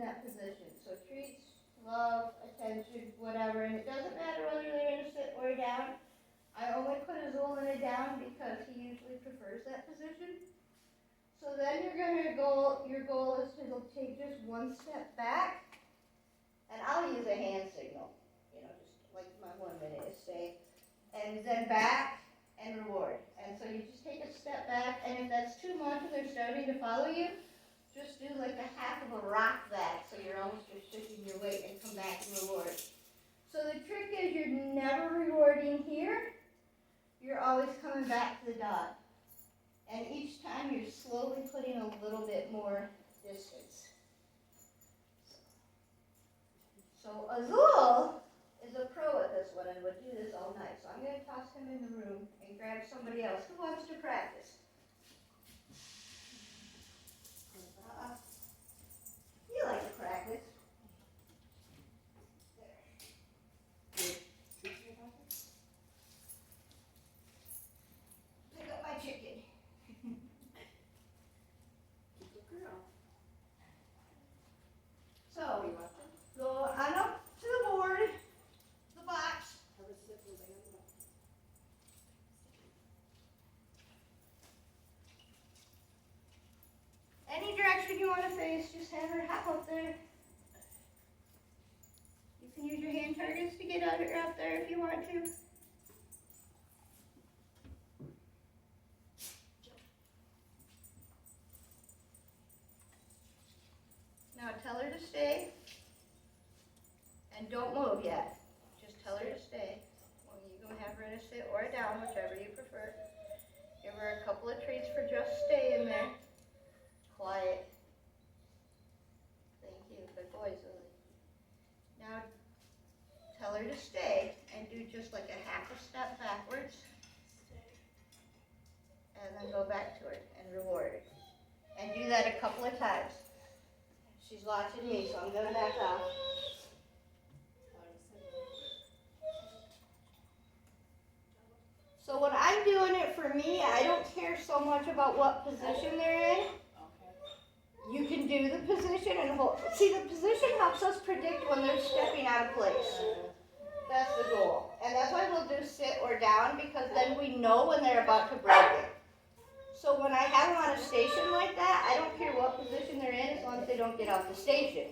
that position. So treats, love, attention, whatever, and it doesn't matter whether they're in a sit or a down. I only put Azul in a down because he usually prefers that position. So then your goal is to take just one step back, and I'll use a hand signal, just like my 1 minute is stay, and then back and reward. And so you just take a step back, and if that's too much and they're starting to follow you, just do like a half of a rock back, so you're almost just shifting your weight and come back and reward. So the trick is you're never rewarding here, you're always coming back to the dog. And each time you're slowly putting a little bit more distance. So Azul is a pro at this one and would do this all night. So I'm going to toss him in the room and grab somebody else who wants to practice. You like to practice. Pick up my chicken. So, go on up to the board, the box. Any direction you want to face, just have her hop up there. You can use your hand targets to get out there if you want to. Now tell her to stay, and don't move yet. Just tell her to stay. Well, you can have her in a sit or a down, whichever you prefer. Give her a couple of treats for just staying there. Quiet. Thank you. Good boy, Zoe. Now tell her to stay and do just like a half a step backwards. And then go back to her and reward her. And do that a couple of times. She's watching me, so I'm going to back off. So when I'm doing it for me, I don't care so much about what position they're in. You can do the position and hold. See, the position helps us predict when they're stepping out of place. That's the goal. And that's why we'll do sit or down, because then we know when they're about to break it. So when I have them on a station like that, I don't care what position they're in as long as they don't get off the station.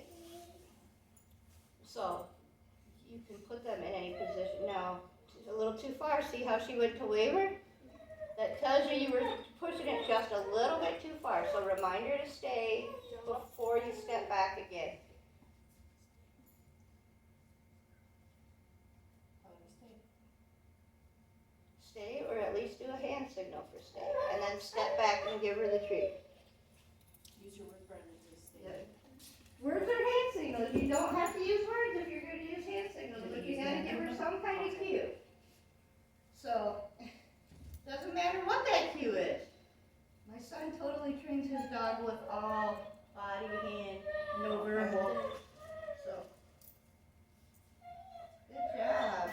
So you can put them in any position. Now, a little too far. See how she went to waver? That tells you were pushing it just a little bit too far. So remind her to stay before you step back again. Stay, or at least do a hand signal for stay. And then step back and give her the treat. Use your word friendly to stay. Yeah. Words are hand signals. You don't have to use words if you're going to use hand signals, but you got to give her some kind of cue. So, doesn't matter what that cue is. My son totally trains his dog with all body, hand, no verbal. So, good job.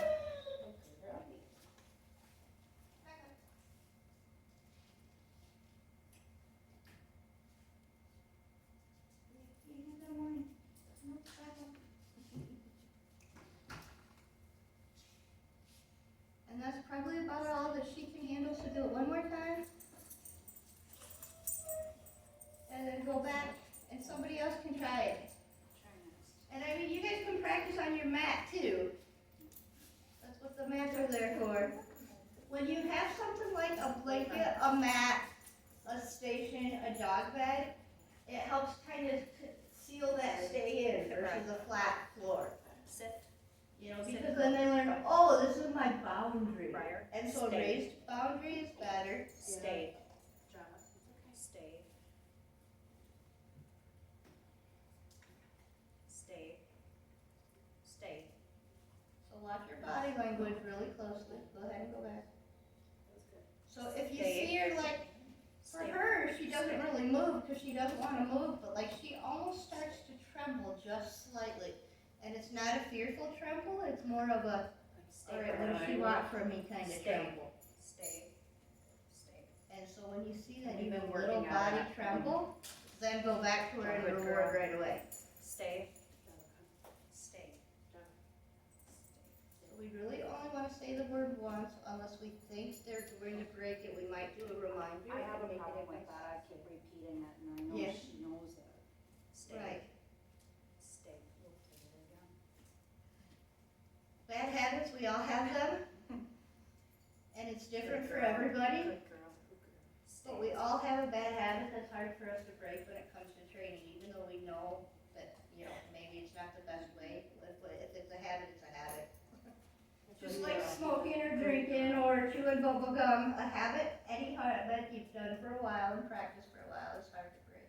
And that's probably about all that she can handle, so do it one more time. And then go back, and somebody else can try it. And I mean, you guys can practice on your mat too. That's what the mats are there for. When you have something like a blanket, a mat, a station, a dog bed, it helps kind of seal that stay in versus a flat floor. Sit. Because then they learn, oh, this is my boundary. Prior. And so Stay. raised boundary is better. Stay. Drama. Stay. Stay. Stay. So watch your body language really closely. Go ahead and go back. That's good. So if you Stay. see her like, for Stay. her, she doesn't really move because she doesn't want to move, but like she almost starts to tremble just slightly. And it's not a fearful tremble, it's more of a, all right, what does she want from me kind of tremble. Stay. Stay. And so when you see that And you've even been little working on body that. tremble, then go back to her and Good reward girl. right away. Stay. Stay. So we really only want to say the word once unless we think they're going to break it. We might do a reminder. I have and a make it problem with nice. that, I keep repeating it and I know Yeah. she knows it. Stay. Right. Stay. We'll take it again. Bad habits, we all have them. And it's different for everybody. Good girl. Good girl. Stay. But we all have a bad habit that's hard for us to break when it comes to training, even though we know that, maybe it's not the best way. If it's a habit, it's a habit. Just like smoking or drinking or chewing bubble gum, a habit, any habit you've done for a while and practiced for a while is hard to break.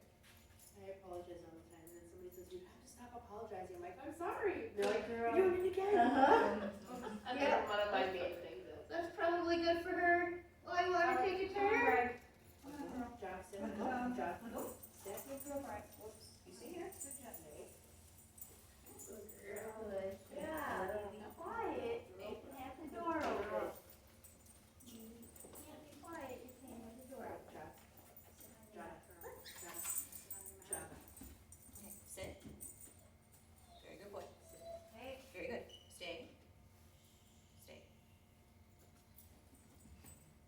I apologize all the time, and then somebody says, you have to stop apologizing. I'm like, I'm sorry. They're like, You're doing it again. Uh-huh. And that's one of my main things is. That's probably good for her. Oh, you want to take a turn? John, sit. Uh-huh. John, Step your girl right. Whoops. You see here? Good job, Dave. Good. Yeah, be quiet. You can have the door open. You can't be quiet, you can't have the door open. John, Okay, sit. Very good boy. Hey. Very good. Stay. Stay.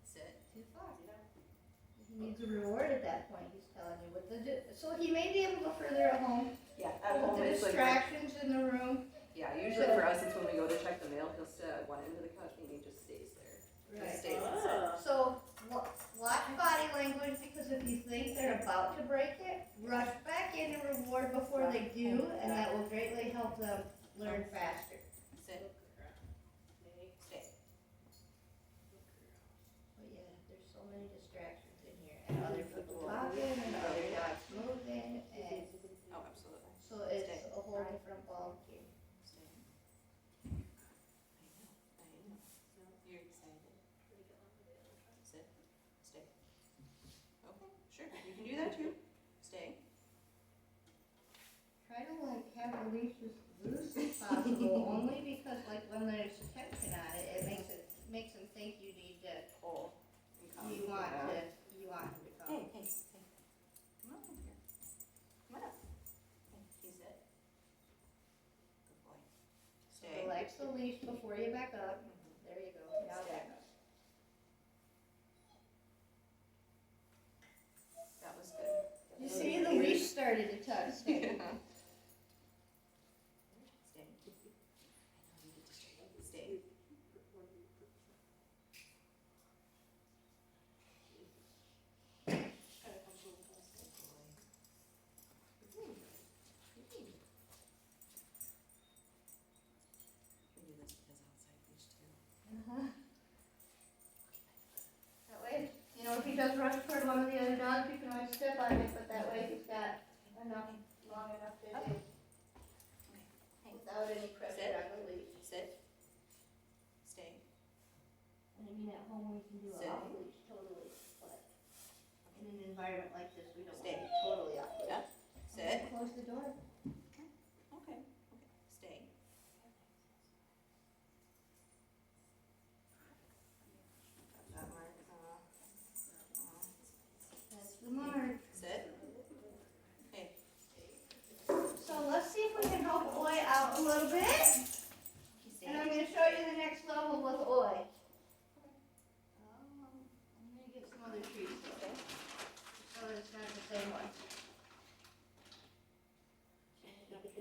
Sit. Too far. He needs a reward at that point, he's telling you. So he may be able to go further at home. Yeah, at home With the it's like, distractions in the room. yeah, usually for us it's when we go to check the mail, he'll sit at one end of the couch and he just stays there. Just stays and sits. So, watch body language, because if you think they're about to break it, rush back in and reward before they do, and that will greatly help them learn faster. Sit. Stay. But yeah, there's so many distractions in here, and other people talking, and other dogs moving, and Oh, absolutely. so it's a whole different ballgame. Stay. I know. You're excited. Sit. Stay. Okay, sure. You can do that too. Stay. Try to have the leash as loose as possible, only because when there's tension on it, makes them think you need to, Pull. And come. you want him to come. Hey. Come on here. Come on up. Hey, you sit. Good boy. Stay. Relax the leash before you back up. There you go. Now Stay. back up. That was good. You see, the leash started to touch. Stay. Stay. We do this because outside leash too. That way, if he does rush toward one of the other dogs, you can always step on it, but that way he's got long enough to do without any pressure on the leash. Sit. Stay. And I mean, at home we can do it Sit. off leash, totally, but in an environment like this, we don't want Stay. to be totally off leash. Yep. Sit. Close the door. Okay. Stay. That mark, That's the mark. Sit. Hey. So let's see if we can help Oi out a little bit. Stay. And I'm going to show you the next level with Oi.